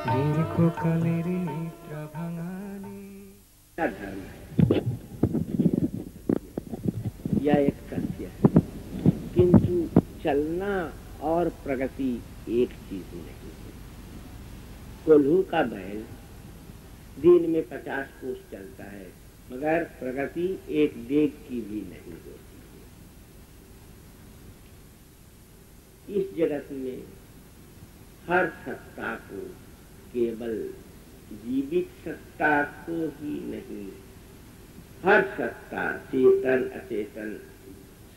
दीर्घ कालेर निद्रा भांगाने। धर्म है यह एक सत्य है, किंतु चलना और प्रगति एक चीज नहीं है। कोल्हू का बैल दिन में 50 कोस चलता है, मगर प्रगति एक डेग की भी नहीं होती है। इस जगत में हर सत्ता को, केवल जीवित सत्ता को ही नहीं, हर सत्ता चेतन अचेतन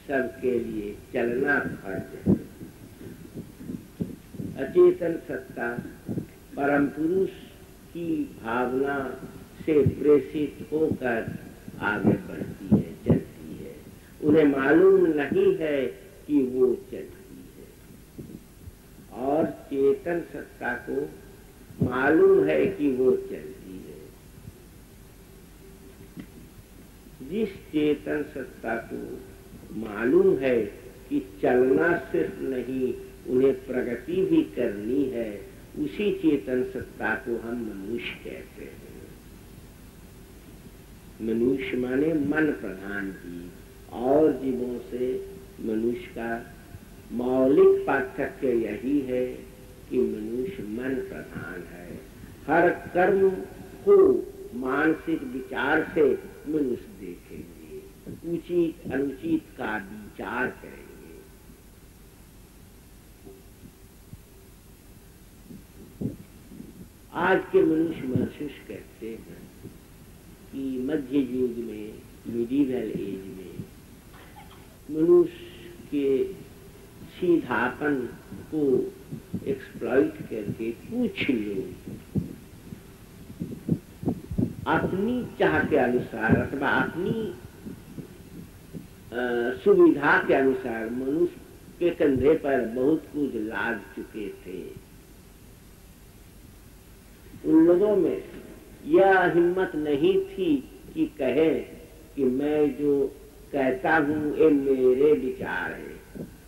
सबके लिए चलना फर्ज है। अचेतन सत्ता परम पुरुष की भावना से प्रेषित होकर आगे बढ़ती है, चलती है। उन्हें मालूम नहीं है कि वो चलती है, और चेतन सत्ता को मालूम है कि वो चलती है। जिस चेतन सत्ता को मालूम है कि चलना सिर्फ नहीं, उन्हें प्रगति भी करनी है, उसी चेतन सत्ता को हम मनुष्य कहते हैं। मनुष्य माने मन प्रधान जीव, और जीवों से मनुष्य का मौलिक पार्थक्य यही है कि मनुष्य मन प्रधान है। हर कर्म को मानसिक विचार से मनुष्य देखेंगे, उचित अनुचित का विचार करेंगे। आज के मनुष्य महसूस करते हैं कि मध्य युग में, मिडिवल एज में, मनुष्य के सीधापन को एक्सप्लॉइट करके कुछ लोग अपनी चाह के अनुसार अथवा अपनी सुविधा के अनुसार मनुष्य के कंधे पर बहुत कुछ लाद चुके थे। उन लोगों में यह हिम्मत नहीं थी कि कहे कि मैं जो कहता हूँ ये मेरे विचार है।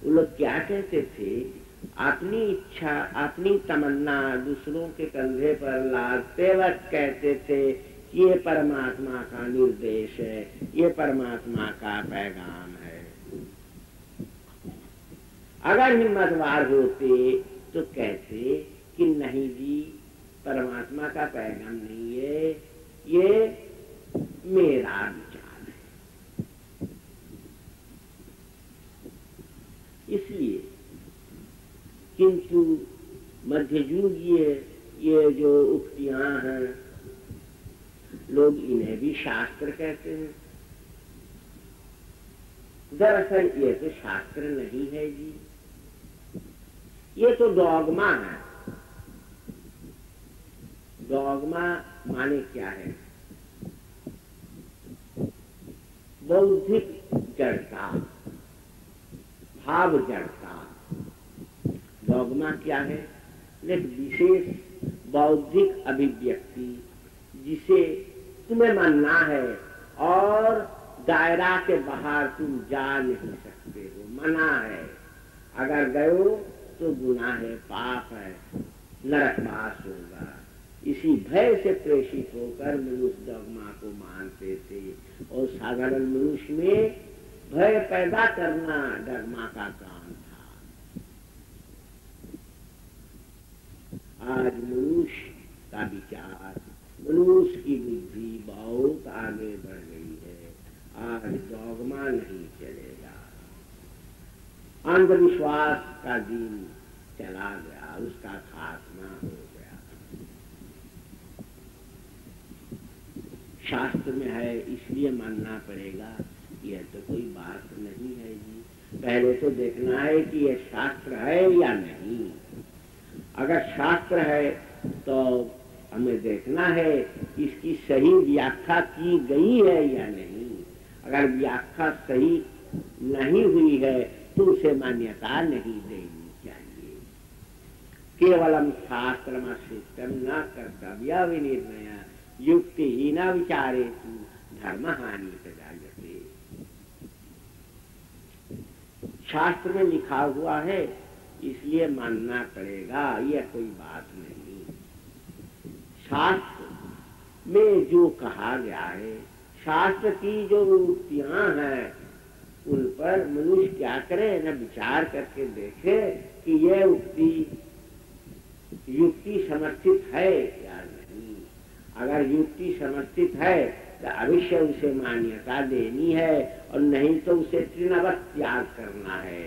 उन लोग क्या कहते थे? अपनी इच्छा, अपनी तमन्ना दूसरों के कंधे पर लादते वक्त कहते थे ये परमात्मा का निर्देश है, ये परमात्मा का पैगाम है। अगर हिम्मतवार होते तो कहते कि नहीं जी, परमात्मा का पैगाम नहीं है, ये मेरा विचार है। इसलिए किंतु मध्ययुगीय ये जो उक्तियां हैं, लोग इन्हें भी शास्त्र कहते हैं। दरअसल ये तो शास्त्र नहीं है जी, ये तो डॉगमा है। डॉगमा माने क्या है? बौद्धिक जड़ता, भाव जड़ता। डॉगमा क्या है? एक विशेष बौद्धिक अभिव्यक्ति जिसे तुम्हें मानना है और दायरा के बाहर तुम जा नहीं सकते हो, मना है। अगर गए तो गुनाह है, पाप है, नरकवास होगा। इसी भय से प्रेषित होकर मनुष्य डॉगमा को मानते थे, और साधारण मनुष्य में भय पैदा करना डॉगमा का काम था। आज मनुष्य का विचार, मनुष्य की बुद्धि बहुत आगे बढ़ गई है। आज डॉगमा नहीं चलेगा। अंधविश्वास का दिन चला गया, उसका खात्मा हो गया। शास्त्र में है इसलिए मानना पड़ेगा, यह तो कोई बात नहीं है जी। पहले तो देखना है कि यह शास्त्र है या नहीं। अगर शास्त्र है तो हमें देखना है इसकी सही व्याख्या की गई है या नहीं। अगर व्याख्या सही नहीं हुई है तो उसे मान्यता नहीं देनी चाहिए। केवलम शास्त्रमाश्रित्यं न कर्तव्य विनिर्णय युक्तिहीन विचारेषु धर्म हानि प्रजायते। शास्त्र में लिखा हुआ है इसलिए मानना पड़ेगा, यह कोई बात नहीं। शास्त्र में जो कहा गया है, शास्त्र की जो युक्तियां हैं, उन पर मनुष्य क्या करे न विचार करके देखे कि यह युक्ति समर्थित है या नहीं। अगर युक्ति समर्थित है तो अवश्य उसे मान्यता देनी है, और नहीं तो उसे तृणवत त्याग करना है।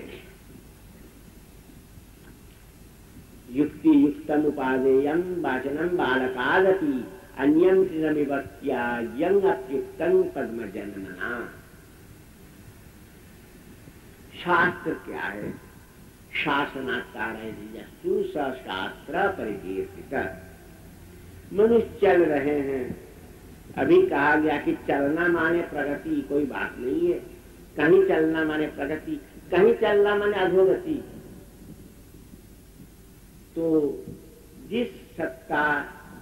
युक्ति युक्तम उपादेयम वाचनम बालकादपि अन्यम तृणमिवत्याज्यं अत्युक्तं पद्मजनना। शास्त्र क्या है? शासनाकार है यस्तु शास्त्र परिकीर्तित। मनुष्य चल रहे हैं, अभी कहा गया कि चलना माने प्रगति, कोई बात नहीं है। कहीं चलना माने प्रगति, कहीं चलना माने अधोगति। तो जिस सत्ता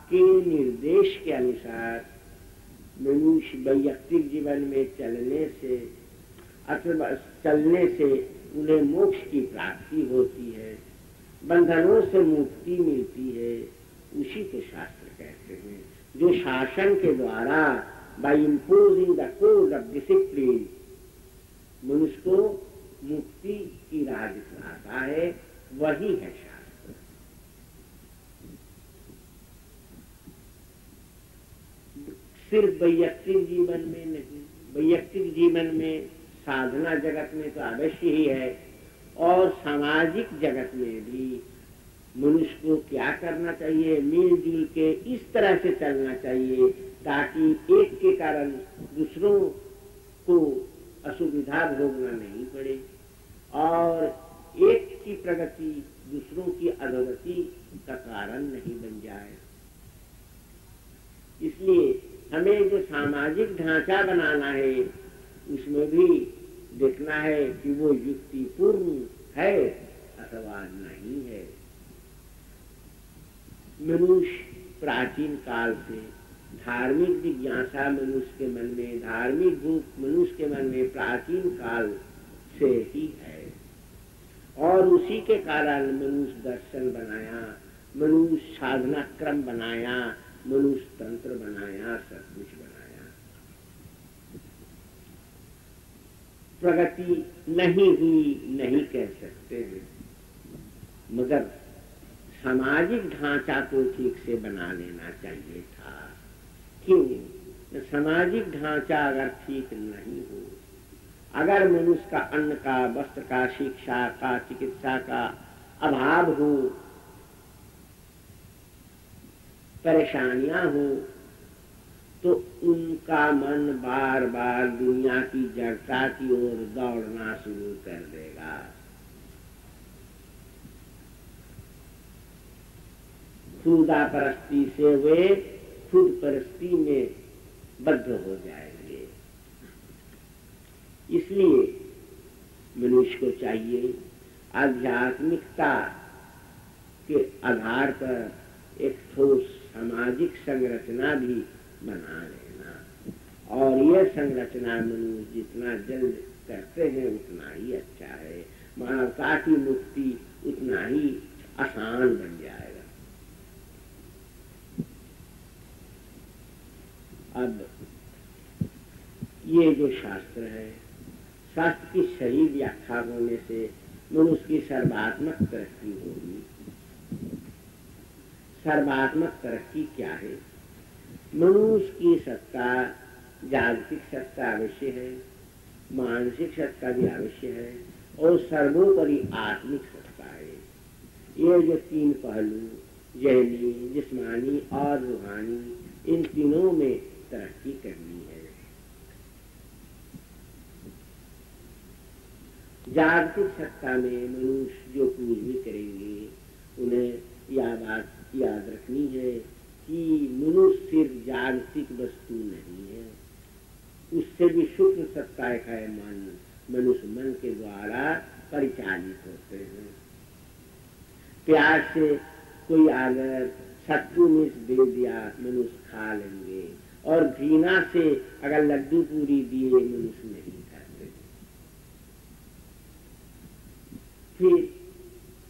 के निर्देश के अनुसार मनुष्य वैयक्तिक जीवन में चलने से अथवा चलने से उन्हें मोक्ष की प्राप्ति होती है, बंधनों से मुक्ति मिलती है, उसी को शास्त्र कहते हैं। जो शासन के द्वारा by imposing the code of discipline मनुष्य को मुक्ति की राह दिखलाता है, वही है शास्त्र। सिर्फ वैयक्तिक जीवन में नहीं, वैयक्तिक जीवन में साधना जगत में तो अवश्य ही है, और सामाजिक जगत में भी मनुष्य को क्या करना चाहिए? मिलजुल के इस तरह से चलना चाहिए ताकि एक के कारण दूसरों को असुविधा भोगना नहीं पड़े, और एक की प्रगति दूसरों की अधोगति का कारण नहीं बन जाए। इसलिए हमें जो सामाजिक ढांचा बनाना है, उसमें भी देखना है कि वो युक्तिपूर्ण है अथवा नहीं है। मनुष्य प्राचीन काल से धार्मिक जिज्ञासा मनुष्य के मन में, धार्मिक भूख मनुष्य के मन में प्राचीन काल से ही है, और उसी के कारण मनुष्य दर्शन बनाया, मनुष्य साधना क्रम बनाया, मनुष्य तंत्र बनाया, सब कुछ बनाया। प्रगति नहीं हुई नहीं कह सकते हैं, मगर सामाजिक ढांचा को ठीक से बना लेना चाहिए था। क्यों? सामाजिक ढांचा अगर ठीक नहीं हो, अगर मनुष्य का अन्न का, वस्त्र का, शिक्षा का, चिकित्सा का अभाव हो, परेशानियां हो, तो उनका मन बार बार दुनिया की जड़ता की ओर दौड़ना शुरू कर देगा। खुदा परस्ती से वे खुद परस्ती में बद्ध हो जाएंगे। इसलिए मनुष्य को चाहिए आध्यात्मिकता के आधार पर एक ठोस सामाजिक संरचना भी बना लेना, और यह संरचना मनुष्य जितना जल्द करते हैं उतना ही अच्छा है। मानवता की मुक्ति उतना ही आसान बन जाएगा। अब ये जो शास्त्र है, शास्त्र की सही व्याख्या होने से मनुष्य की सर्वात्मक तरक्की होगी। सर्वात्मक तरक्की क्या है? मनुष्य की सत्ता, जागतिक सत्ता अवश्य है, मानसिक सत्ता भी अवश्य है, और सर्वोपरि आत्मिक सत्ता है। ये जो तीन पहलू, जहनी, जिस्मानी और रूहानी, इन तीनों में तरक्की करनी है। जागतिक सत्ता में मनुष्य जो कुछ भी करेंगे, उन्हें यह बात याद रखनी है कि मनुष्य सिर्फ जागतिक वस्तु नहीं है, उससे भी सूक्ष्म सत्ता है मन। मनुष्य मन के द्वारा परिचालित होते हैं। प्यार से कोई अगर सत्तू मिर्च दे दिया, मनुष्य खा लेंगे, और घृणा से अगर लड्डू पूरी दिए, मनुष्य नहीं खाते। फिर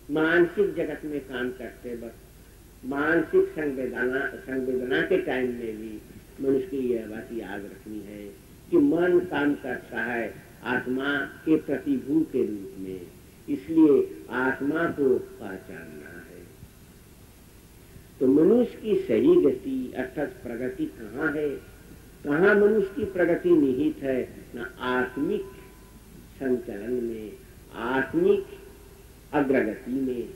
मानसिक जगत में काम करते वक्त मानसिक संवेदना के टाइम में भी मनुष्य की यह बात याद रखनी है कि मन काम करता है आत्मा के प्रतिभू के रूप में, इसलिए आत्मा को पहचानना है। तो मनुष्य की सही गति अर्थात प्रगति कहाँ है? कहाँ मनुष्य की प्रगति निहित है? न आत्मिक संचलन में, आत्मिक अग्रगति में।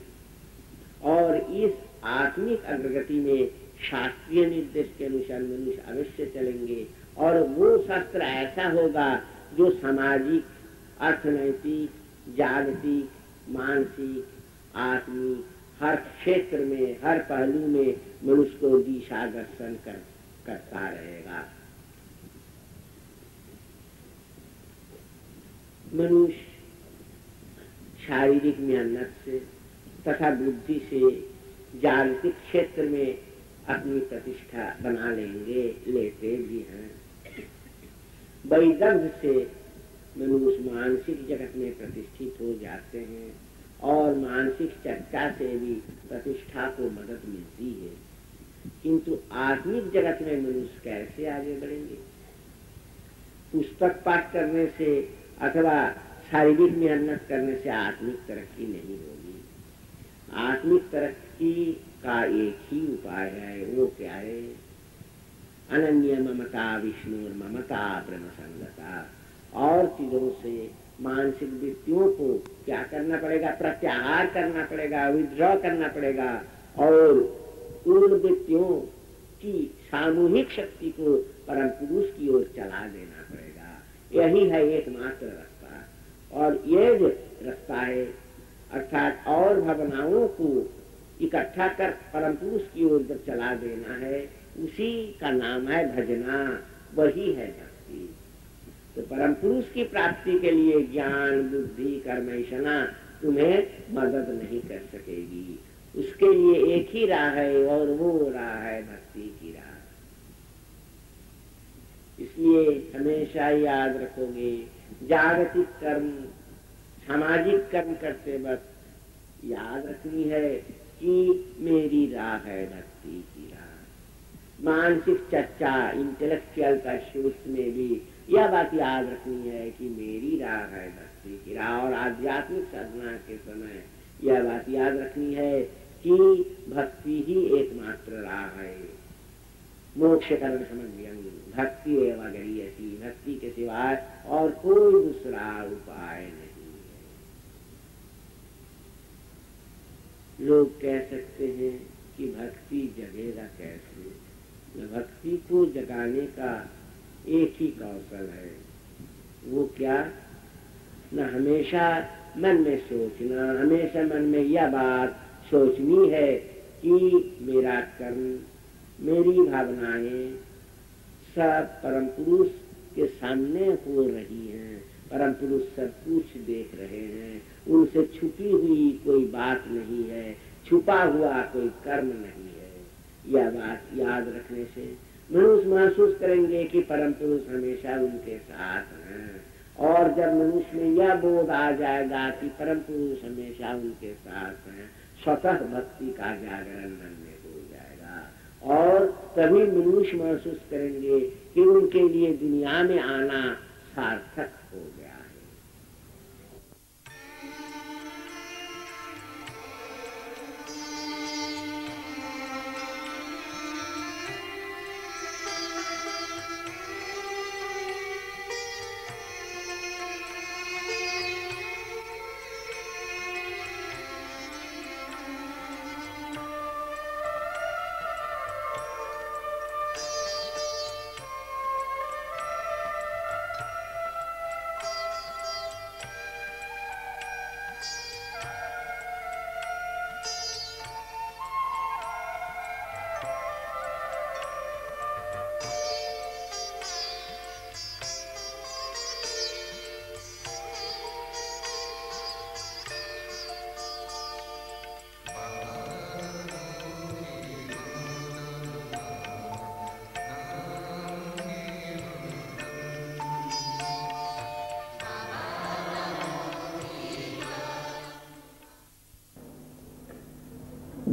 और इस आत्मिक अग्रगति में शास्त्रीय निर्देश के अनुसार मनुष्य अवश्य चलेंगे, और वो शास्त्र ऐसा होगा जो सामाजिक, अर्थनैतिक, जागतिक, मानसिक, आत्मिक हर क्षेत्र में, हर पहलू में मनुष्य को दिशादर्शन करता रहेगा। मनुष्य शारीरिक मेहनत से तथा बुद्धि से जागतिक क्षेत्र में अपनी प्रतिष्ठा बना लेते भी हैं। वैदग्ध से मनुष्य मानसिक जगत में प्रतिष्ठित हो जाते हैं, और मानसिक चर्चा से भी प्रतिष्ठा को मदद मिलती है। किंतु आत्मिक जगत में मनुष्य कैसे आगे बढ़ेंगे? पुस्तक पाठ करने से अथवा शारीरिक मेहनत करने से आत्मिक तरक्की नहीं होगी। आत्मिक तरक्की का एक ही उपाय है, वो क्या है? अनन्य ममता विष्णु ममता ब्रह्म संगता। और चीजों से मानसिक वृत्तियों को क्या करना पड़ेगा? प्रत्याहार करना पड़ेगा, विड्रॉ करना पड़ेगा, और उन वृत्तियों की सामूहिक शक्ति को परम पुरुष की ओर चला देना पड़ेगा। यही है एकमात्र रास्ता। और ये जो रास्ता है अर्थात और भावनाओं को इकट्ठा कर परम पुरुष की ओर जब चला देना है, उसी का नाम है भजना, वही है भक्ति। तो परम पुरुष की प्राप्ति के लिए ज्ञान, बुद्धि, कर्मैषणा तुम्हें मदद नहीं कर सकेगी। उसके लिए एक ही राह है, और वो राह है भक्ति की राह। इसलिए हमेशा याद रखोगे, जागतिक कर्म, सामाजिक कर्म करते वक्त याद रखनी है कि मेरी राह है भक्ति की राह। मानसिक चर्चा, इंटेलेक्चुअल परस्यूट्स में भी यह बात याद रखनी है कि मेरी राह है भक्ति की राह। और आध्यात्मिक साधना के समय यह बात याद रखनी है कि भक्ति ही एकमात्र राह है। मोक्ष कर्म समझियंग भक्ति एवं गरीयसी, भक्ति के सिवाय और कोई दूसरा उपाय नहीं है। लोग कह सकते हैं कि भक्ति जगेगा कैसे? भक्ति को जगाने का एक ही कौशल है, वो क्या? न हमेशा मन में सोचना, हमेशा मन में यह बात सोचनी है कि मेरा कर्म, मेरी भावनाएं सब परम पुरुष के सामने हो रही हैं, परम पुरुष सब कुछ देख रहे हैं, उनसे छुपी हुई कोई बात नहीं है, छुपा हुआ कोई कर्म नहीं है। यह बात याद रखने से मनुष्य महसूस करेंगे कि परम पुरुष हमेशा उनके साथ हैं। और जब मनुष्य में यह बोध आ जाएगा कि परम पुरुष हमेशा उनके साथ हैं, स्वतः भक्ति का जागरण मन में हो जाएगा। और तभी मनुष्य महसूस करेंगे कि उनके लिए दुनिया में आना सार्थक हो गया है।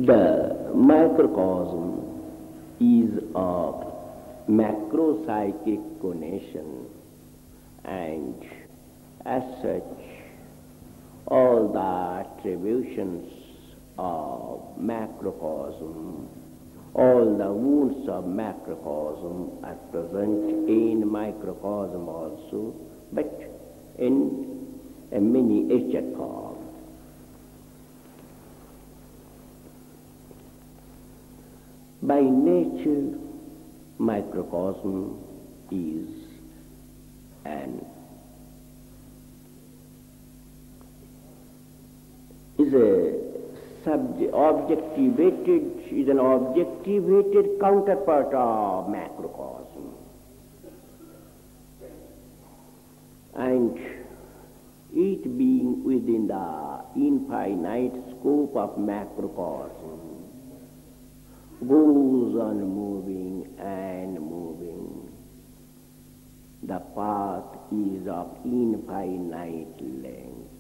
The microcosm is of macropsychic connection, and as such, all the attributions of macrocosm, all the wounds of macrocosm are present in microcosm also, but in a miniature form. By nature, microcosm is an an objectivated counterpart of macrocosm, and it being within the infinite scope of macrocosm goes on moving and moving. The path is of infinite length.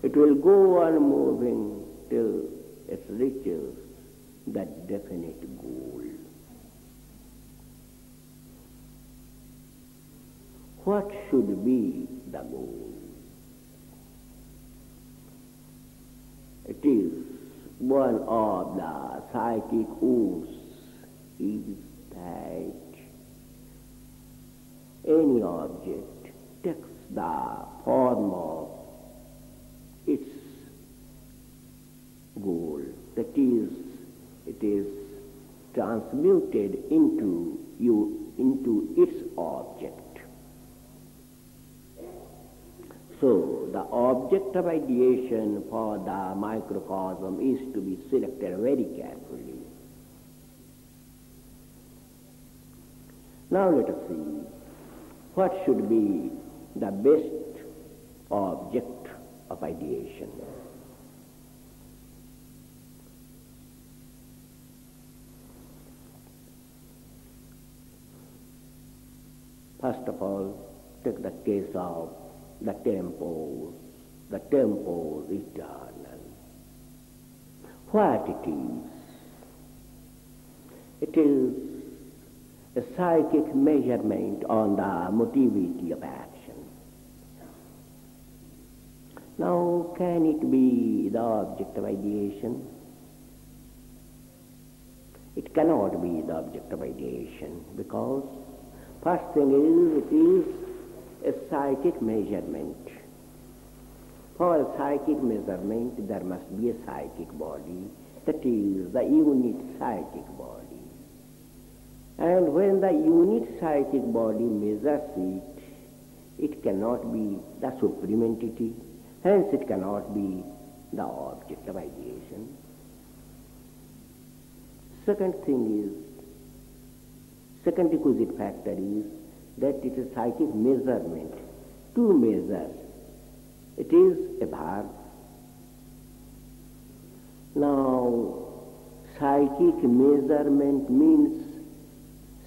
It will go on moving till it reaches that definite goal. What should be the goal? It is one of the psychic oaths is that any object takes the form of its goal. That is, it is transmuted into its object. So, the object of ideation for the microcosm is to be selected very carefully. Now let us see what should be the best object of ideation. First of all, take the case of the tempos eternal. What it is? It is a psychic measurement on the motivity of action. Now, can it be the object of ideation? It cannot be the object of ideation because first thing is, it is a psychic measurement. For a psychic measurement, there must be a psychic body, that is the unit psychic body. And when the unit psychic body measures it, it cannot be the supreme entity, hence it cannot be the object of ideation. Second requisite factor is that it is psychic measurement. To measure, it is a verb. Now, psychic measurement means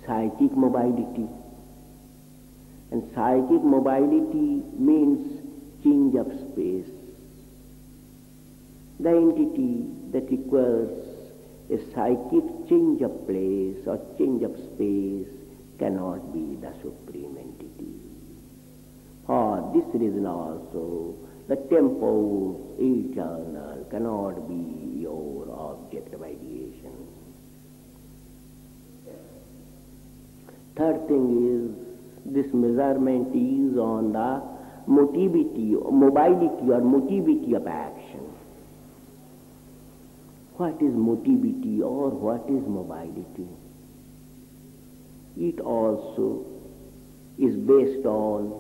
psychic mobility, and psychic mobility means change of space. The entity that requires a psychic change of place or change of space cannot be the supreme entity. For this reason also, the tempos eternal cannot be your object of ideation. Third thing is, this measurement is on the mobility of action. What is mobility or what is mobility? It also is based on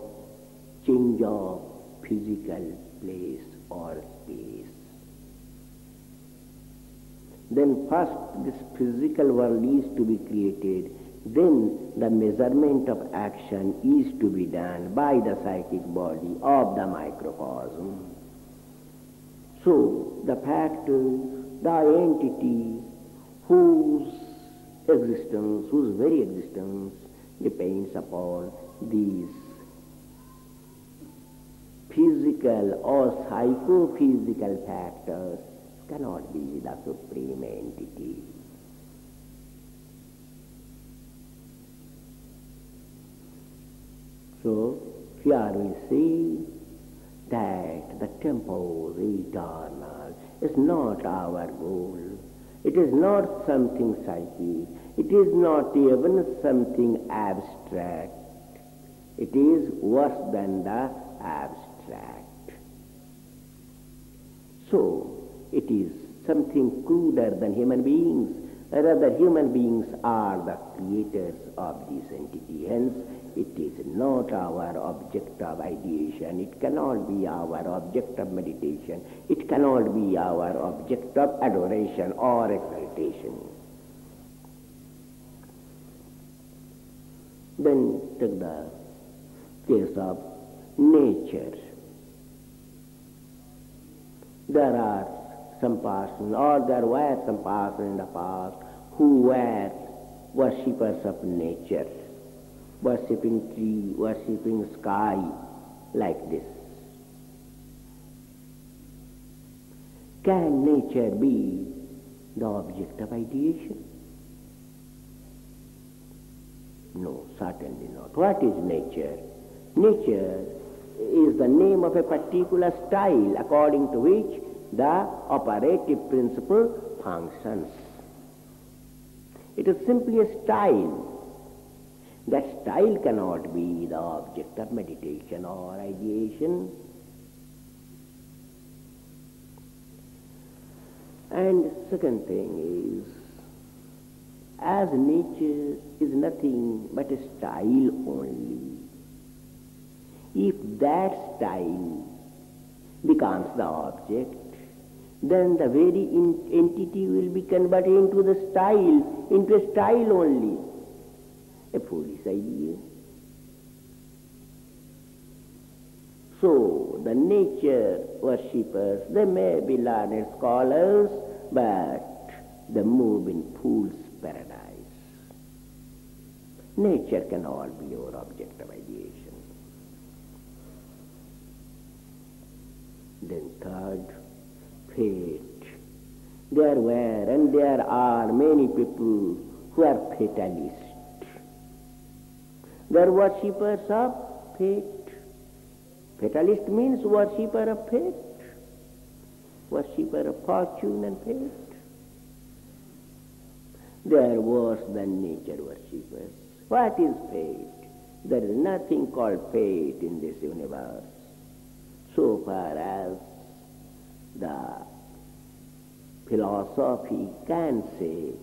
change of physical place or space. Then first this physical world is to be created, then the measurement of action is to be done by the psychic body of the microcosm. So the factors, the entity whose very existence depends upon these physical or psychophysical factors cannot be the supreme entity. So here we see that the tempo eternal is not our goal. It is not something psychic. It is not even something abstract. It is worse than the abstract. So it is something cruder than human beings. Rather, human beings are the creators of this entity. Hence, it is not our object of ideation. It cannot be our object of meditation. It cannot be our object of adoration or exaltation. Then take the case of nature. There are some persons, or there were some persons in the past who were worshippers of nature, worshipping tree, worshipping sky, like this. Can nature be the object of ideation? No, certainly not. What is nature? Nature is the name of a particular style according to which the operative principle functions. It is simply a style. That style cannot be the object of meditation or ideation. And second thing is, as nature is nothing but a style only, if that style becomes the object, then the very entity will be converted into a style only. A foolish idea. So, the nature worshippers, they may be learned scholars, but they move in fool's paradise. Nature cannot be your object of ideation. Then third, fate. There were and there are many people who are fatalists. They are worshippers of fate. Fatalist means worshipper of fate, worshipper of fortune and fate. They are worse than nature worshippers. What is fate? There is nothing called fate in this universe. So far as the philosophy can say,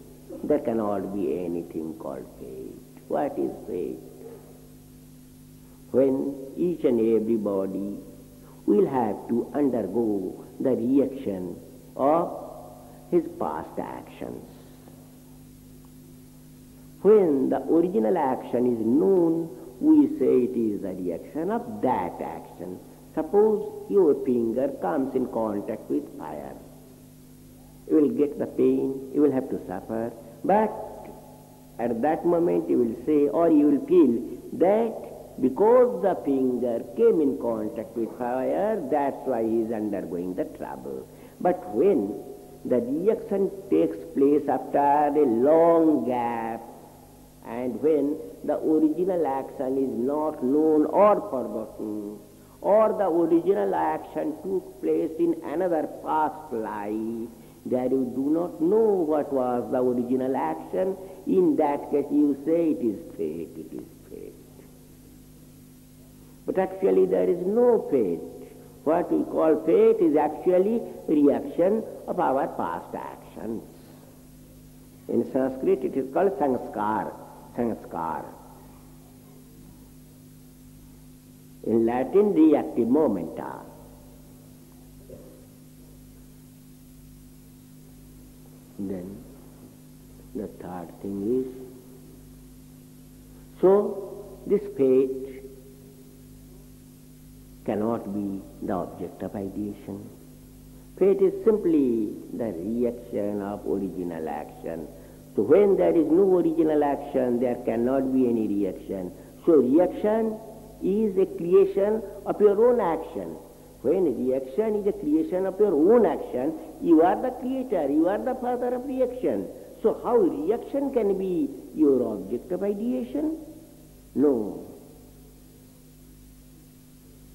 there cannot be anything called fate. What is fate? When each and everybody will have to undergo the reaction of his past actions. When the original action is known, we say it is the reaction of that action. Suppose your finger comes in contact with fire. You will get the pain, you will have to suffer, but at that moment you will say, or you will feel that because the finger came in contact with fire, that's why he is undergoing the trouble. But when the reaction takes place after a long gap, and when the original action is not known or forgotten, or the original action took place in another past life, there you do not know what was the original action, in that case you say it is fate, it is fate. But actually there is no fate. What we call fate is actually reaction of our past actions. In Sanskrit it is called sanskar. Sanskar. In Latin, reactive momenta. Then the third thing is, so this fate cannot be the object of ideation. Fate is simply the reaction of original action. So when there is no original action, there cannot be any reaction. So reaction is a creation of your own action. when reaction is a creation of your own action, you are the creator, you are the father of reaction. So how reaction can be your object of ideation? No.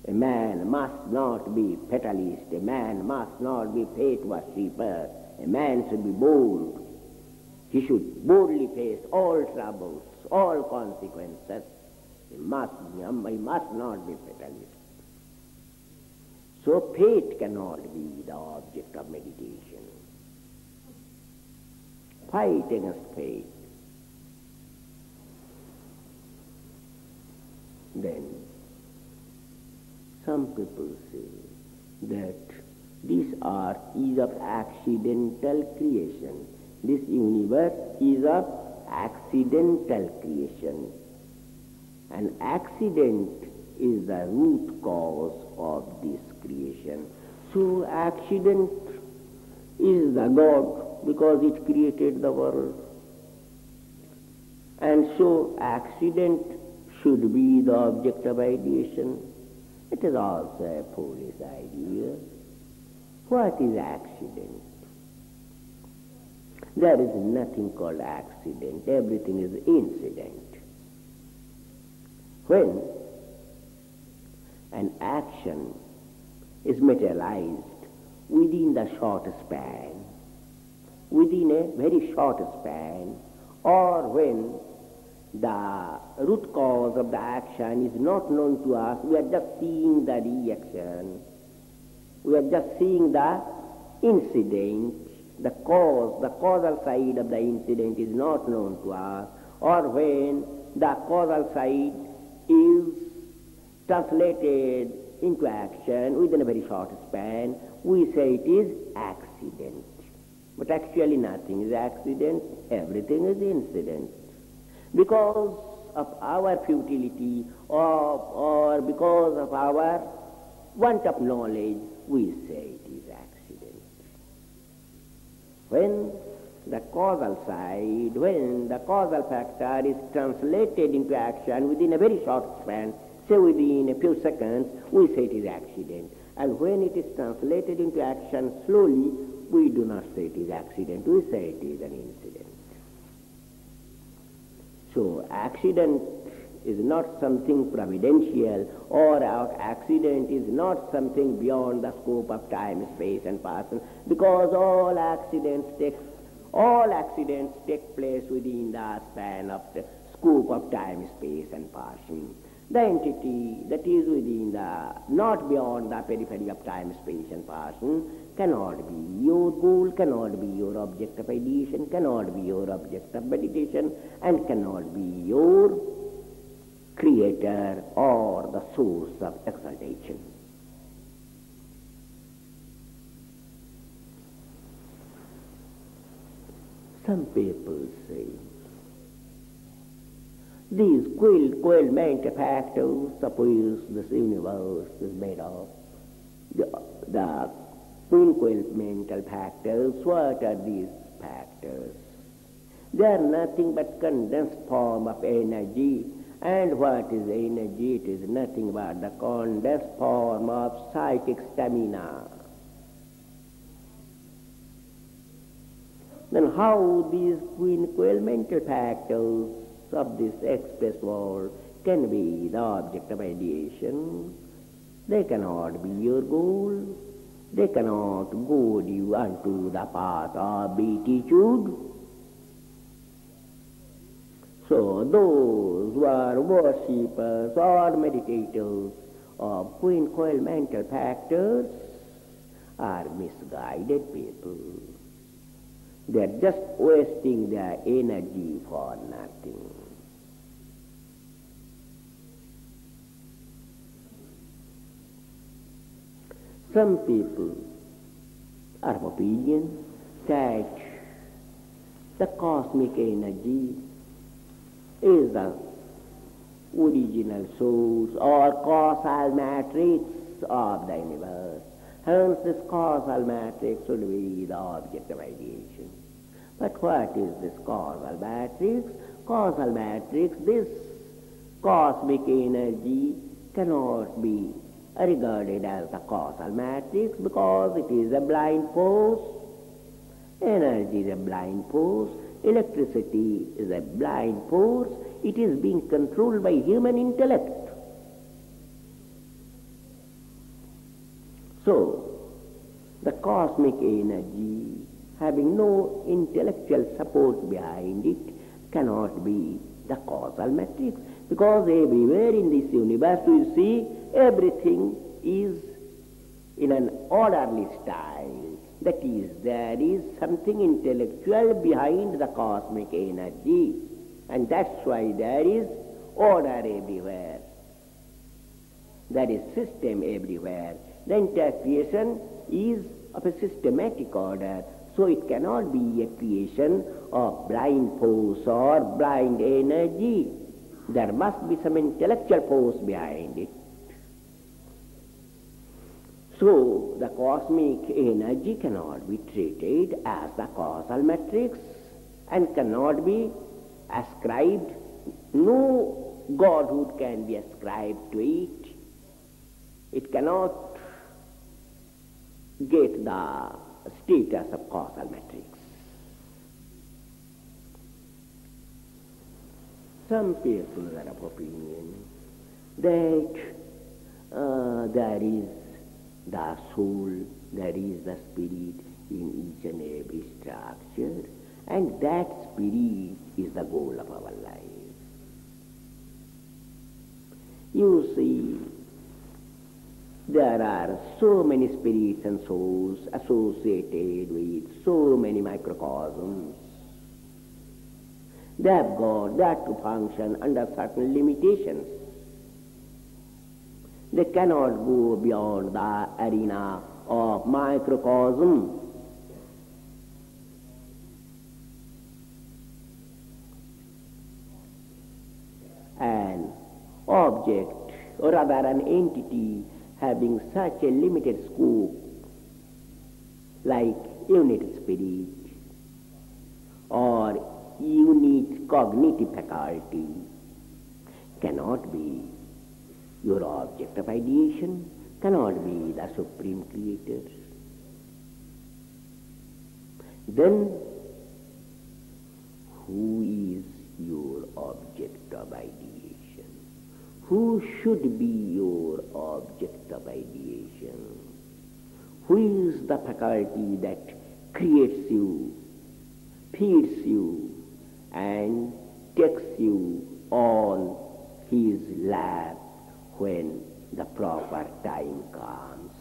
A man must not be fatalist, a man must not be fate worshipper, a man should be bold. He should boldly face all troubles, all consequences. He must not be fatalist. So fate cannot be the object of meditation. Fight against fate. Then some people say that this earth is of accidental creation. This universe is of accidental creation. An accident is the root cause of this creation. So accident is the God because it created the world. And so accident should be the object of ideation. It is also a foolish idea. What is accident? There is nothing called accident. Everything is incident. When an action is materialized within the short span, within a very short span, or when the root cause of the action is not known to us, we are just seeing the reaction, we are just seeing the incident, the causal side of the incident is not known to us, or when the causal side is translated into action within a very short span, we say it is accident. But actually nothing is accident, everything is incident. Because of our futility or because of our want of knowledge, we say it is accident. When the causal side, when the causal factor is translated into action within a very short span, say within a few seconds, we say it is accident. And when it is translated into action slowly, we do not say it is accident, we say it is an incident. So accident is not something providential, or accident is not something beyond the scope of time, space and person, because all accidents take place within the span of the scope of time, space and person. The entity that is within the, not beyond the periphery of time, space and person, cannot be your goal, cannot be your object of ideation, cannot be your object of meditation, and cannot be your creator or the source of exaltation. Some people say, these quailment factors, suppose this universe is made of the quailmental factors. What are these factors? They are nothing but condensed form of energy. And what is energy? It is nothing but the condensed form of psychic stamina. Then how these quailmental factors of this express world can be the object of ideation? They cannot be your goal. They cannot goad you unto the path of beatitude. So those who are worshippers or meditators of quailmental factors are misguided people. They are just wasting their energy for nothing. Some people are of opinion that the cosmic energy is the original source or causal matrix of the universe. Hence this causal matrix should be the object of ideation. But what is this causal matrix? Causal matrix, this cosmic energy cannot be regarded as the causal matrix because it is a blind force. Energy is a blind force. Electricity is a blind force. It is being controlled by human intellect. So, the cosmic energy, having no intellectual support behind it, cannot be the causal matrix, because everywhere in this universe you see everything is in an orderly style. That is, there is something intellectual behind the cosmic energy, and that's why there is order everywhere. There is system everywhere. The entire creation is of a systematic order, so it cannot be a creation of blind force or blind energy. There must be some intellectual force behind it. So, the cosmic energy cannot be treated as the causal matrix and cannot be ascribed, no godhood can be ascribed to it. It cannot get the status of causal matrix. Some people are of opinion that there is the soul, there is the spirit in each and every structure, and that spirit is the goal of our life. You see, there are so many spirits and souls associated with so many microcosms. They have got that to function under certain limitations. They cannot go beyond the arena of microcosm. An object, or rather an entity, having such a limited scope, like unit spirit or unit cognitive faculty, cannot be your object of ideation, cannot be the Supreme Creator. Then, who is your object of ideation? Who should be your object of ideation? Who is the faculty that creates you, feeds you, and takes you on his lap when the proper time comes?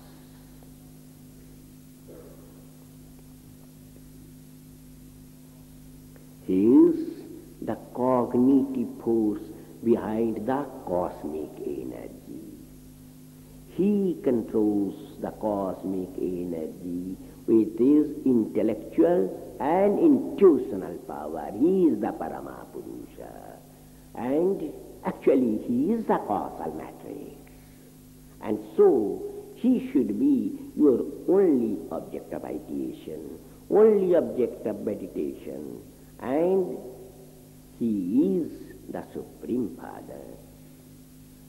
He is the cognitive force behind the cosmic energy. He controls the cosmic energy with his intellectual and intuitional power. He is the Paramapurusha. And actually he is the causal matrix. And so he should be your only object of ideation, only object of meditation. And he is the Supreme Father.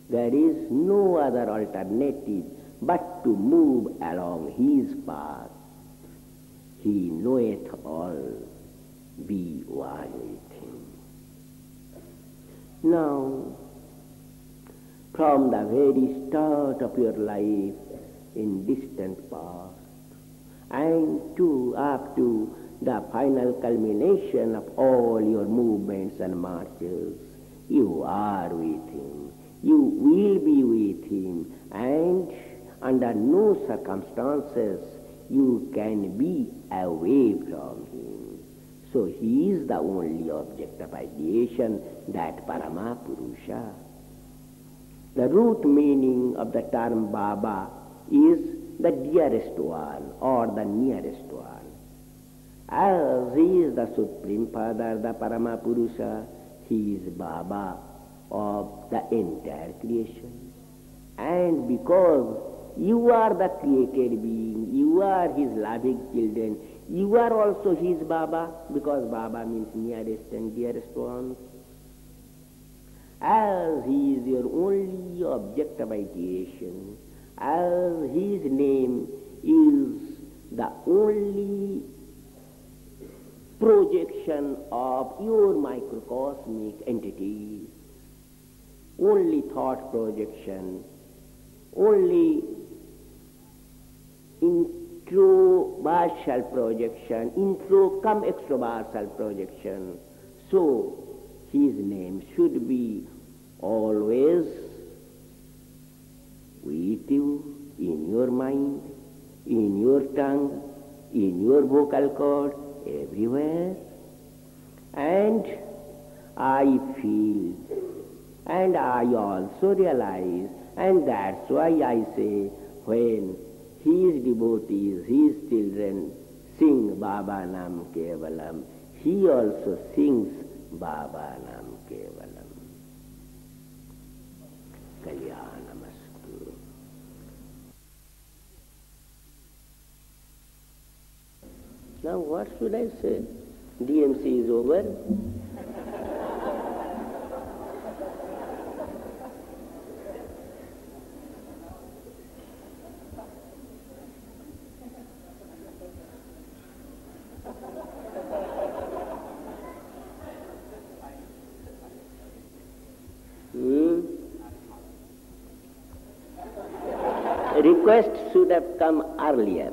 There is no other alternative but to move along his path. He knoweth all, be one with him. Now, from the very start of your life in distant past and up to the final culmination of all your movements and marches, you are with him. You will be with him, and under no circumstances you can be away from him. So he is the only object of ideation, that Paramapurusha. The root meaning of the term Baba is the dearest one or the nearest one. As he is the Supreme Father, the Paramapurusha, he is Baba of the entire creation. And because you are the created being, you are his loving children, you are also his Baba, because Baba means nearest and dearest one. As he is your only object of ideation, as his name is the only projection of your microcosmic entity, only thought projection, only introversal projection, intro cum extroversal projection. So his name should be always with you, in your mind, in your tongue, in your vocal cord, everywhere. And I feel, and I also realize, and that's why I say, when his devotees, his children sing Baba Nam Kevalam, he also sings Baba Nam Kevalam. Kalyanamastu. Now what should I say? DMC is over. Request should have come earlier.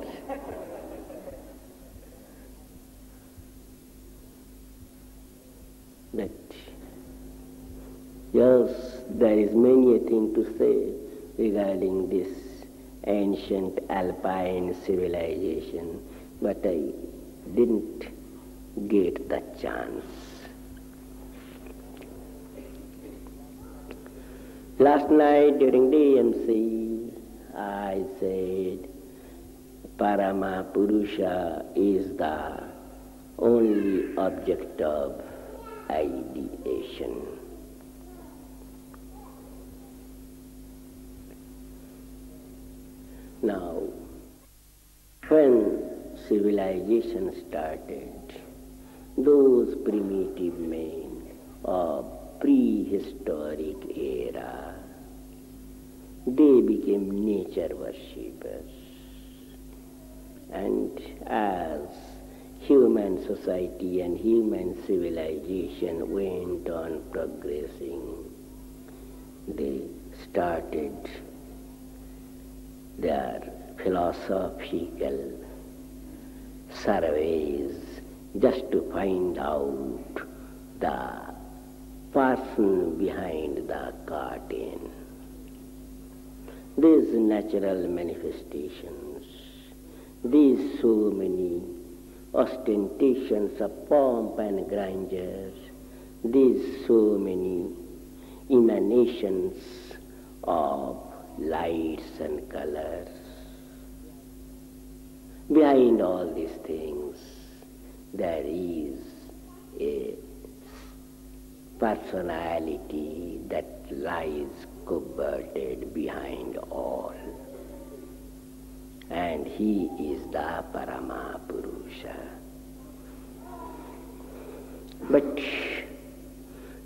But yes, there is many a thing to say regarding this ancient alpine civilization, but I didn't get the chance. Last night during DMC, I said Parama Purusha is the only object of ideation. Now, when civilization started, those primitive men of prehistoric era, they became nature worshippers. And as human society and human civilization went on progressing, they started their philosophical surveys just to find out the person behind the curtain. These natural manifestations, these so many ostentations of pomp and grandeur, these so many emanations of lights and colors. Behind all these things, there is a personality that lies coverted behind all. And he is the Parama Purusha. But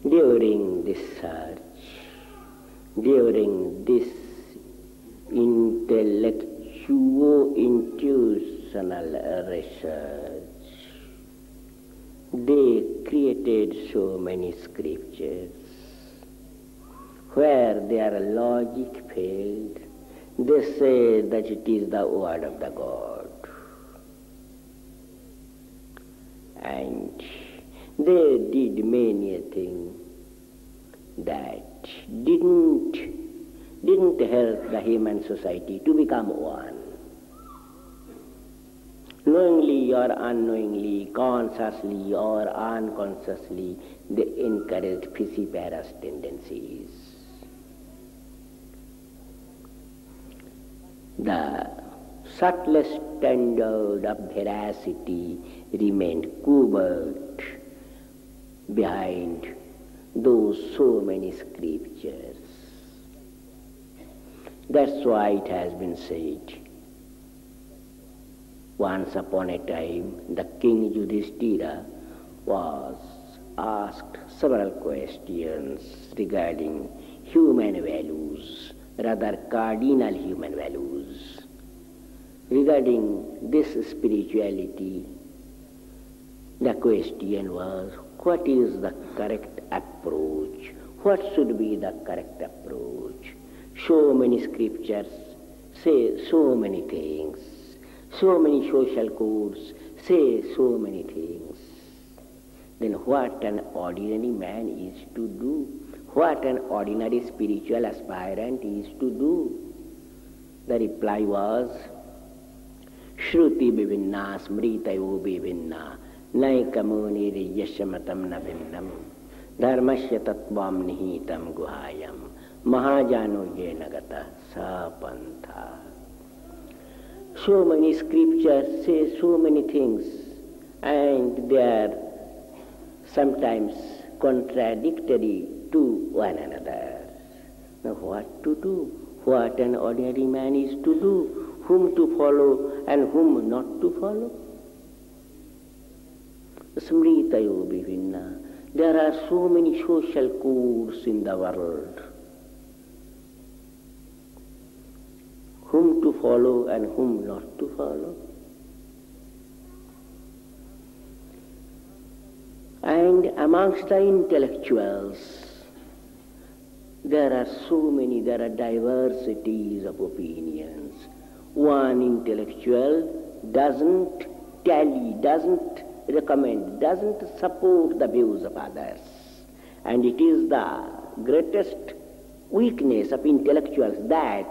during this search, during this intellectual-intuitional research, they created so many scriptures where their logic failed. They say that it is the word of the God. And they did many a thing that didn't help the human society to become one. Knowingly or unknowingly, consciously or unconsciously, they encouraged Pisiparous tendencies. The subtlest standard of veracity remained covered behind those so many scriptures. That's why it has been said, once upon a time, the King Yudhishthira was asked several questions regarding human values rather cardinal human values. Regarding this spirituality, the question was, what is the correct approach? What should be the correct approach? So many scriptures say so many things. So many social codes say so many things. Then what an ordinary man is to do? What an ordinary spiritual aspirant is to do? The reply was, Shruti vivinna smritayo vivinna naikamuni yashamatam na vinnam dharmasya tattvam nihitam guhayam mahajano yena gata sapantha. So many scriptures say so many things, and they are sometimes contradictory to one another. Now what to do? What an ordinary man is to do? Whom to follow and whom not to follow? Smritayo vivinna. There are so many social codes in the world. Whom to follow and whom not to follow? And amongst the intellectuals, there are diversities of opinions. One intellectual doesn't tally, doesn't recommend, doesn't support the views of others. And it is the greatest weakness of intellectuals that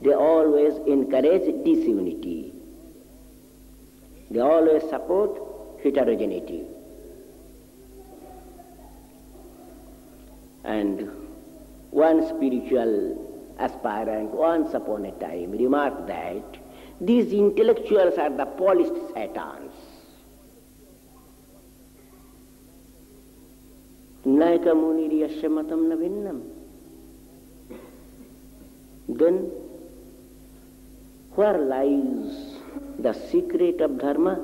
they always encourage disunity. They always support heterogeneity. And one spiritual aspirant once upon a time remarked that these intellectuals are the polished satans. Naika muniri yashamatam na vinnam. Then where lies the secret of dharma?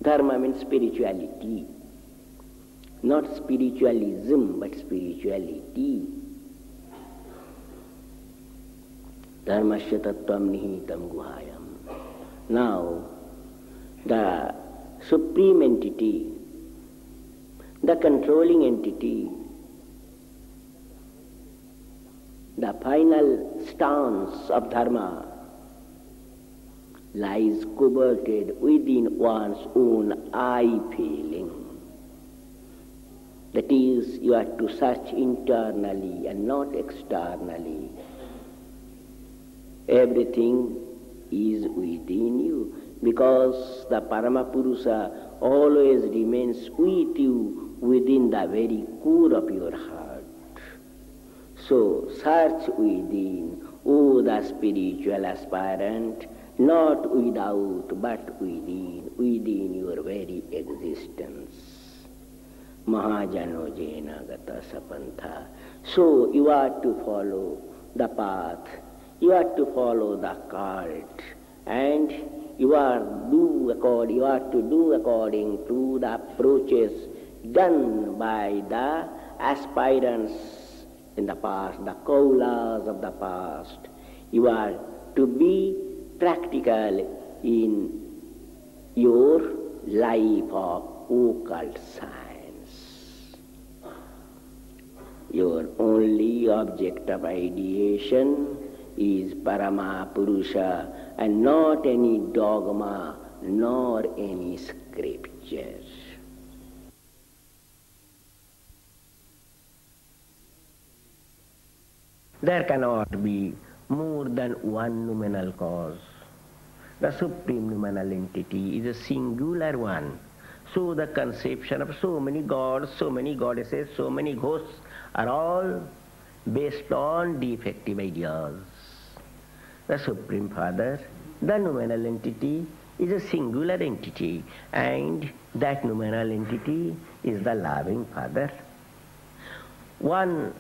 Dharma means spirituality. Not spiritualism, but spirituality. Dharmasya tattvam nihitam guhayam. Now, the supreme entity, the controlling entity, the final stance of dharma lies coverted within one's own eye feeling. That is, you are to search internally and not externally. Everything is within you, because the Paramapurusha always remains with you within the very core of your heart. So search within, O the spiritual aspirant, not without but within your very existence. Mahajano jena gata sapantha. So you are to follow the path, you are to follow the cult, and you are to do according to the approaches done by the aspirants in the past, the kaulas of the past. You are to be practical in your life of occult science. Your only object of ideation is Paramapurusha and not any dogma nor any scripture. There cannot be more than one noumenal cause. The supreme noumenal entity is a singular one. So the conception of so many gods, so many goddesses, so many ghosts are all based on defective ideas. The Supreme Father, the noumenal entity, is a singular entity, and that noumenal entity is the loving Father. One's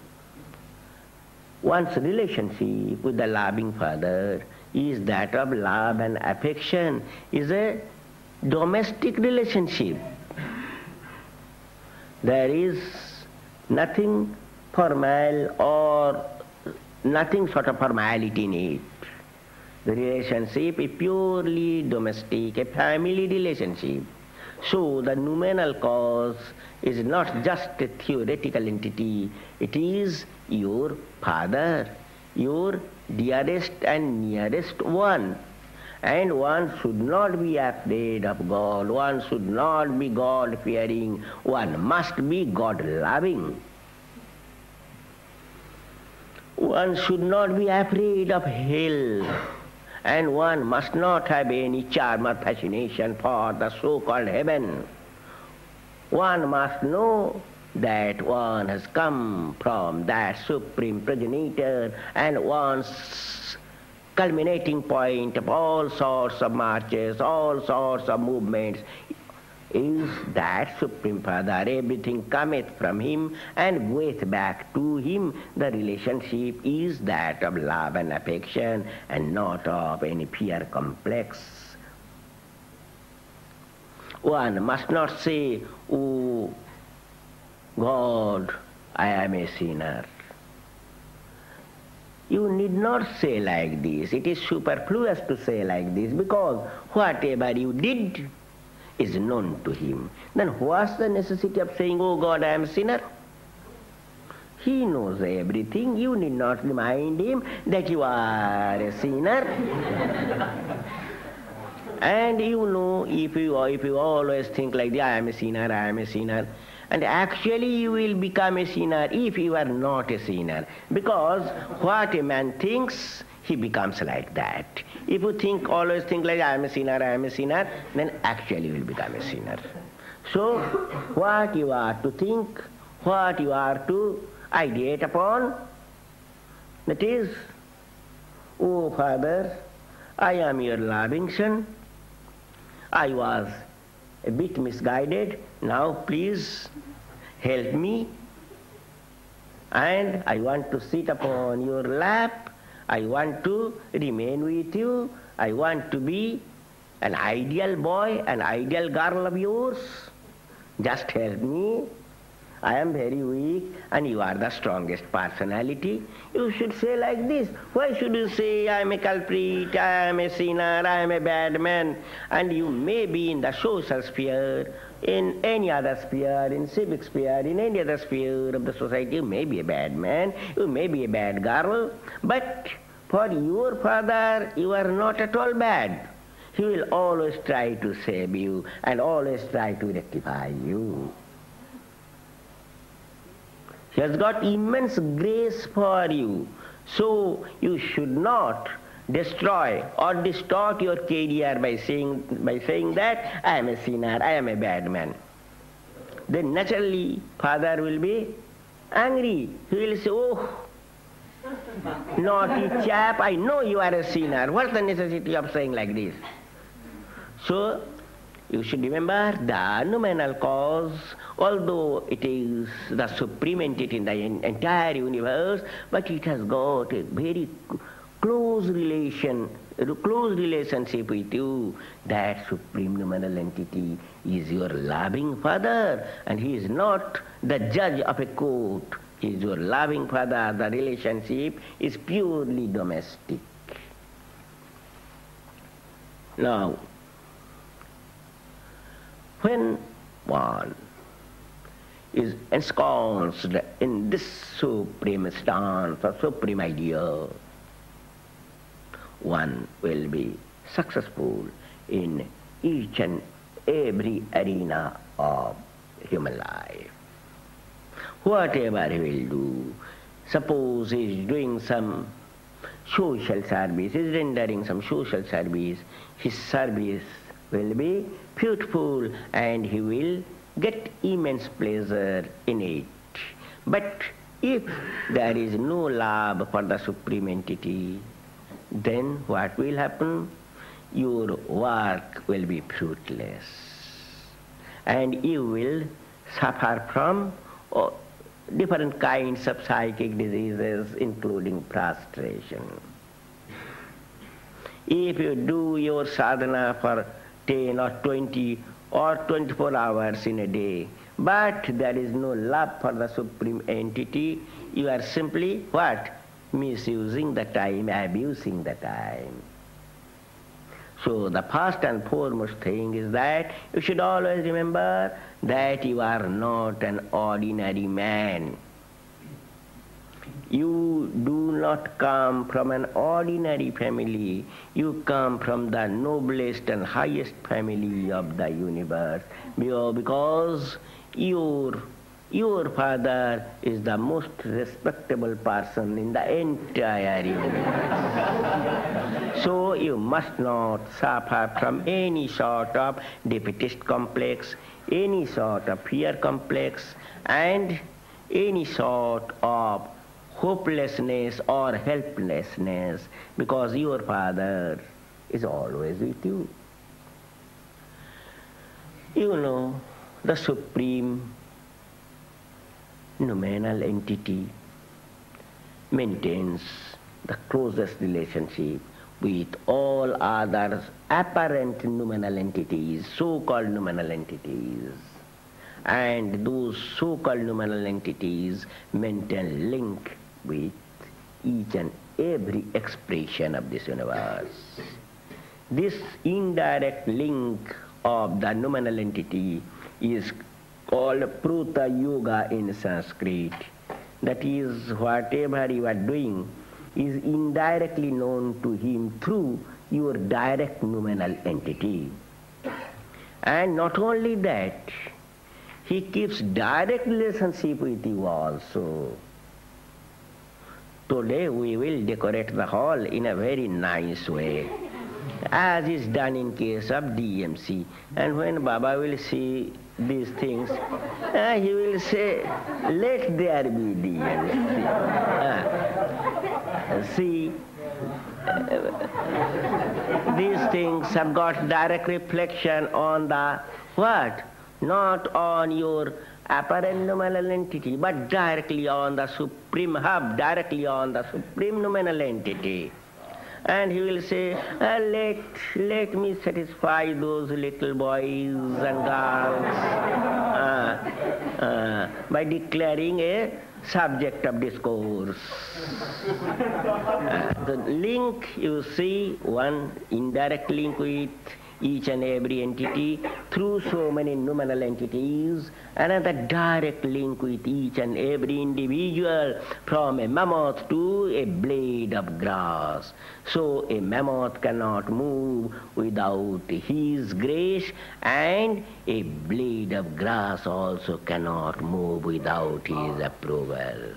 relationship with the loving Father is that of love and affection, is a domestic relationship. There is nothing formal or nothing sort of formality in it. The relationship is purely domestic, a family relationship. So the noumenal cause is not just a theoretical entity, it is your father, your dearest and nearest one. And one should not be afraid of God, one should not be God-fearing, one must be God-loving. One should not be afraid of hell, and one must not have any charm or fascination for the so-called heaven. One must know that one has come from that supreme progenitor, and one's culminating point of all sorts of marches, all sorts of movements is that Supreme Father. Everything cometh from him and goeth back to him. The relationship is that of love and affection and not of any fear complex. One must not say, "Oh God, I am a sinner." You need not say like this. It is superfluous to say like this, because whatever you did is known to him. Then what's the necessity of saying, "Oh God, I am a sinner"? He knows everything. You need not remind him that you are a sinner. And you know, if you always think like that, "I am a sinner, I am a sinner," and actually you will become a sinner if you are not a sinner. Because what a man thinks, he becomes like that. If you always think like, "I am a sinner, I am a sinner," then actually you will become a sinner. So what you are to think, what you are to ideate upon, that is, "Oh Father, I am your loving son. I was a bit misguided. Now please help me. And I want to sit upon your lap. I want to remain with you. I want to be an ideal boy, an ideal girl of yours. Just help me. I am very weak and you are the strongest personality." You should say like this. Why should you say, "I am a culprit, I am a sinner, I am a bad man"? And you may be in the social sphere, in any other sphere, in civic sphere, in any other sphere of the society. You may be a bad man, you may be a bad girl, but for your Father you are not at all bad. He will always try to save you and always try to rectify you. He has got immense grace for you. So you should not destroy or distort your career by saying that, "I am a sinner, I am a bad man." Then naturally Father will be angry. He will say, "Oh, naughty chap, I know you are a sinner. What's the necessity of saying like this?" So you should remember the noumenal cause, although it is the supreme entity in the entire universe, but it has got a very close relationship with you. That supreme noumenal entity is your loving Father, and he is not the judge of a court. He is your loving Father. The relationship is purely domestic. Now, when one is ensconced in this supreme stance or supreme idea, one will be successful in each and every arena of human life. Whatever he will do, suppose he is doing some social service, he is rendering some social service, his service will be beautiful and he will get immense pleasure in it. But if there is no love for the supreme entity, then what will happen? Your work will be fruitless and you will suffer from different kinds of psychic diseases, including prostration. If you do your sadhana for 10 or 20 or 24 hours in a day, but there is no love for the supreme entity, you are simply what? misusing the time, abusing the time. So the first and foremost thing is that you should always remember that you are not an ordinary man. You do not come from an ordinary family. You come from the noblest and highest family of the universe, because your father is the most respectable person in the entire universe. So you must not suffer from any sort of defeatist complex, any sort of fear complex, and any sort of hopelessness or helplessness, because your father is always with you. You know, the supreme noumenal entity maintains the closest relationship with all other apparent noumenal entities, so-called noumenal entities. And those so-called noumenal entities maintain link with each and every expression of this universe. This indirect link of the noumenal entity is called Pruta Yoga in Sanskrit. That is, whatever you are doing is indirectly known to him through your direct noumenal entity. And not only that, he keeps direct relationship with you also. Today we will decorate the hall in a very nice way, as is done in case of DMC. And when Baba will see these things, he will say, let there be DMC. See, these things have got direct reflection on the what? Not on your apparent noumenal entity, but directly on the supreme hub, directly on the supreme noumenal entity. And he will say, let me satisfy those little boys and girls by declaring a subject of discourse. The link, you see, one indirect link with each and every entity through so many noumenal entities, another direct link with each and every individual, from a mammoth to a blade of grass. So a mammoth cannot move without his grace, and a blade of grass also cannot move without his approval.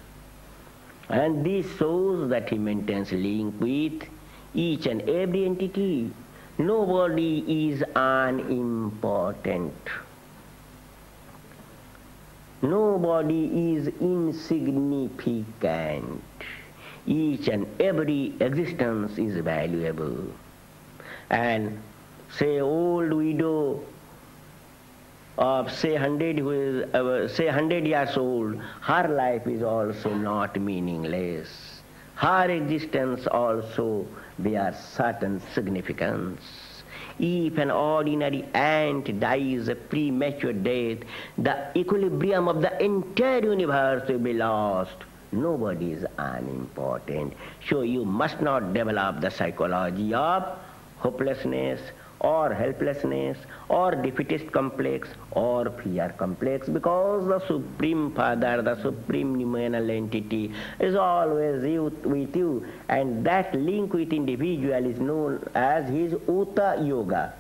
And this shows that he maintains link with each and every entity. Nobody is unimportant. Nobody is insignificant. Each and every existence is valuable. And say old widow of say 100 years old, her life is also not meaningless. Her existence also bears certain significance. If an ordinary ant dies a premature death, the equilibrium of the entire universe will be lost. Nobody is unimportant. So you must not develop the psychology of hopelessness or helplessness or defeatist complex or fear complex, because the Supreme Father, the Supreme Noumenal Entity is always with you, and that link with individual is known as his Uta Yoga.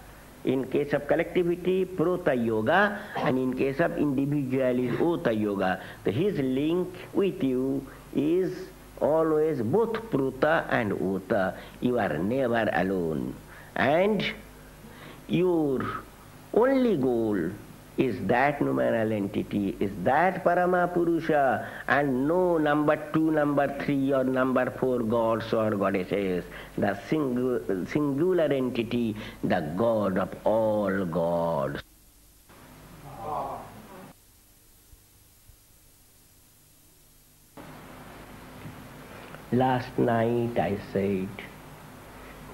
In case of collectivity, Pruta Yoga, and in case of individual is Uta Yoga. So his link with you is always both Pruta and Uta. You are never alone. And your only goal is that noumenal entity, is that Parama Purusha, and no number 2, number 3 or number 4 gods or goddesses. The singular entity, the God of all gods. Last night I said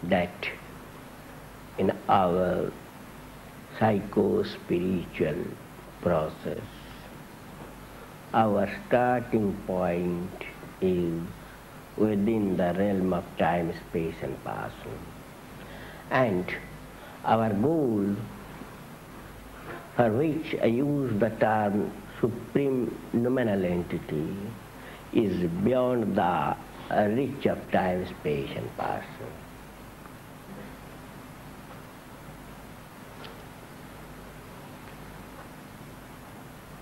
that in our psycho-spiritual process, our starting point is within the realm of time, space and passing. And our goal, for which I use the term supreme nominal entity, is beyond the reach of time, space and passing.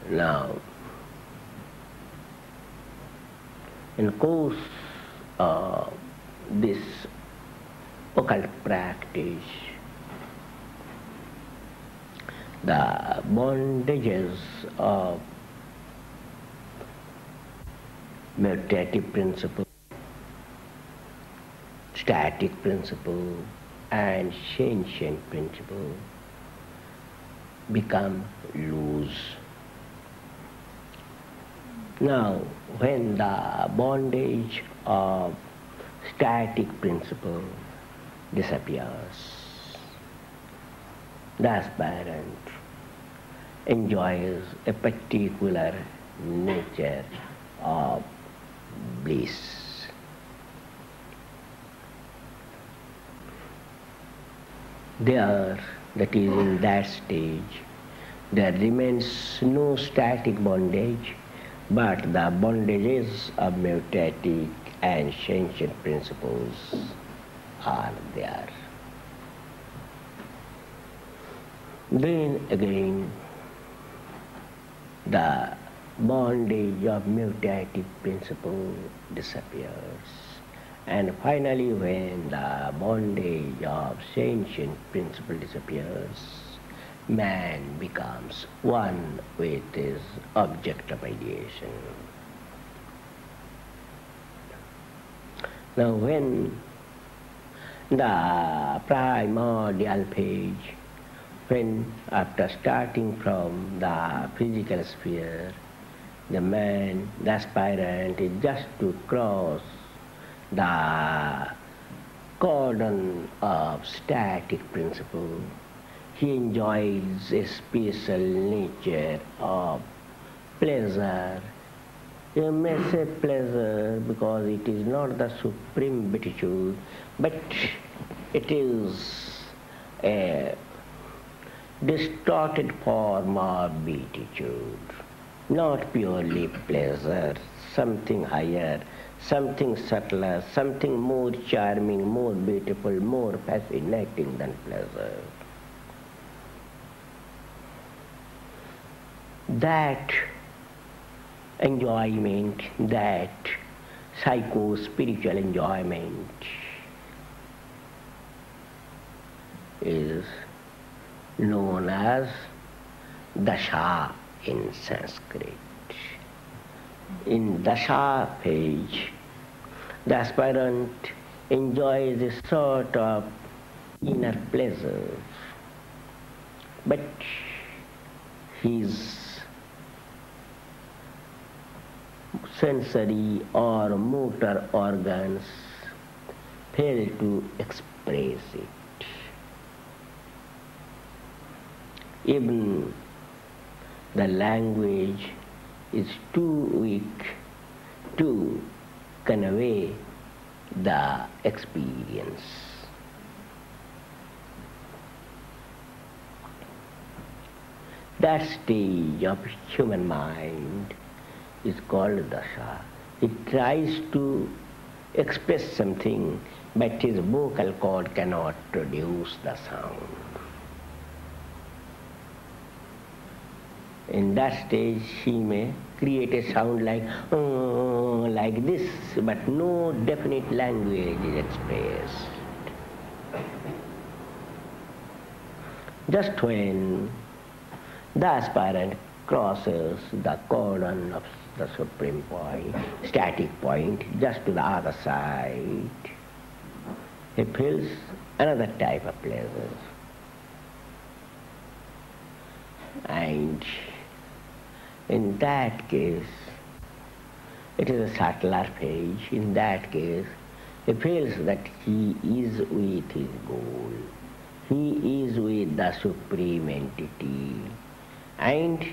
Now, in course of this occult practice, the bondages of mutative principle, static principle, and sentient principle become loose. Now, when the bondage of static principle disappears, the aspirant enjoys a particular nature of bliss. There, that is in that stage, there remains no static bondage, but the bondages of mutative and sentient principles are there. Then again, the bondage of mutative principle disappears. And finally, when the bondage of sentient principle disappears, man becomes one with his object of ideation. Now, when the primordial phase, when after starting from the physical sphere, the man, the aspirant, is just to cross the cordon of static principle, he enjoys a special nature of pleasure. You may say pleasure because it is not the supreme beatitude, but it is a distorted form of beatitude, not purely pleasure, something higher, something subtler, something more charming, more beautiful, more fascinating than pleasure. That enjoyment, that psycho-spiritual enjoyment is known as dasha in Sanskrit. In dasha phase, the aspirant enjoys a sort of inner pleasure, but his sensory or motor organs fail to express it. Even the language is too weak to convey the experience. That stage of human mind is called dasha. It tries to express something, but his vocal cord cannot produce the sound. In that stage, he may create a sound like this, but no definite language is expressed. Just when the aspirant crosses the cordon of the supreme point, static point, just to the other side, he feels another type of pleasure. And in that case, it is a subtler phase. In that case, he feels that he is with his goal. He is with the supreme entity. And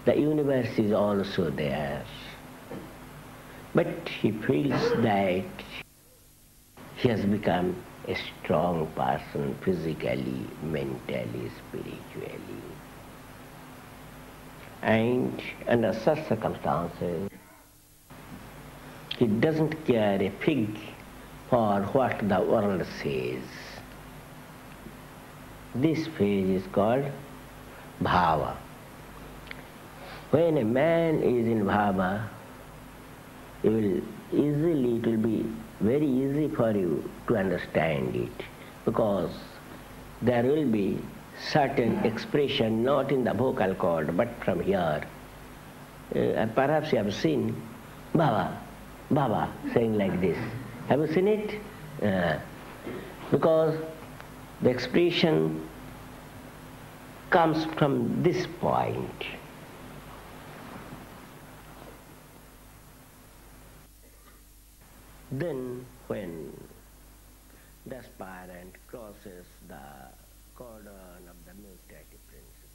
the universe is also there. But he feels that he has become a strong person physically, mentally, spiritually. And under such circumstances, he doesn't care a fig for what the world says. This phase is called bhava. When a man is in bhava, it will be very easy for you to understand it, because there will be certain expression not in the vocal cord but from here. Perhaps you have seen Baba, Baba saying like this. Have you seen it? Because the expression comes from this point. Then when the aspirant crosses the cordon of the mutative principle,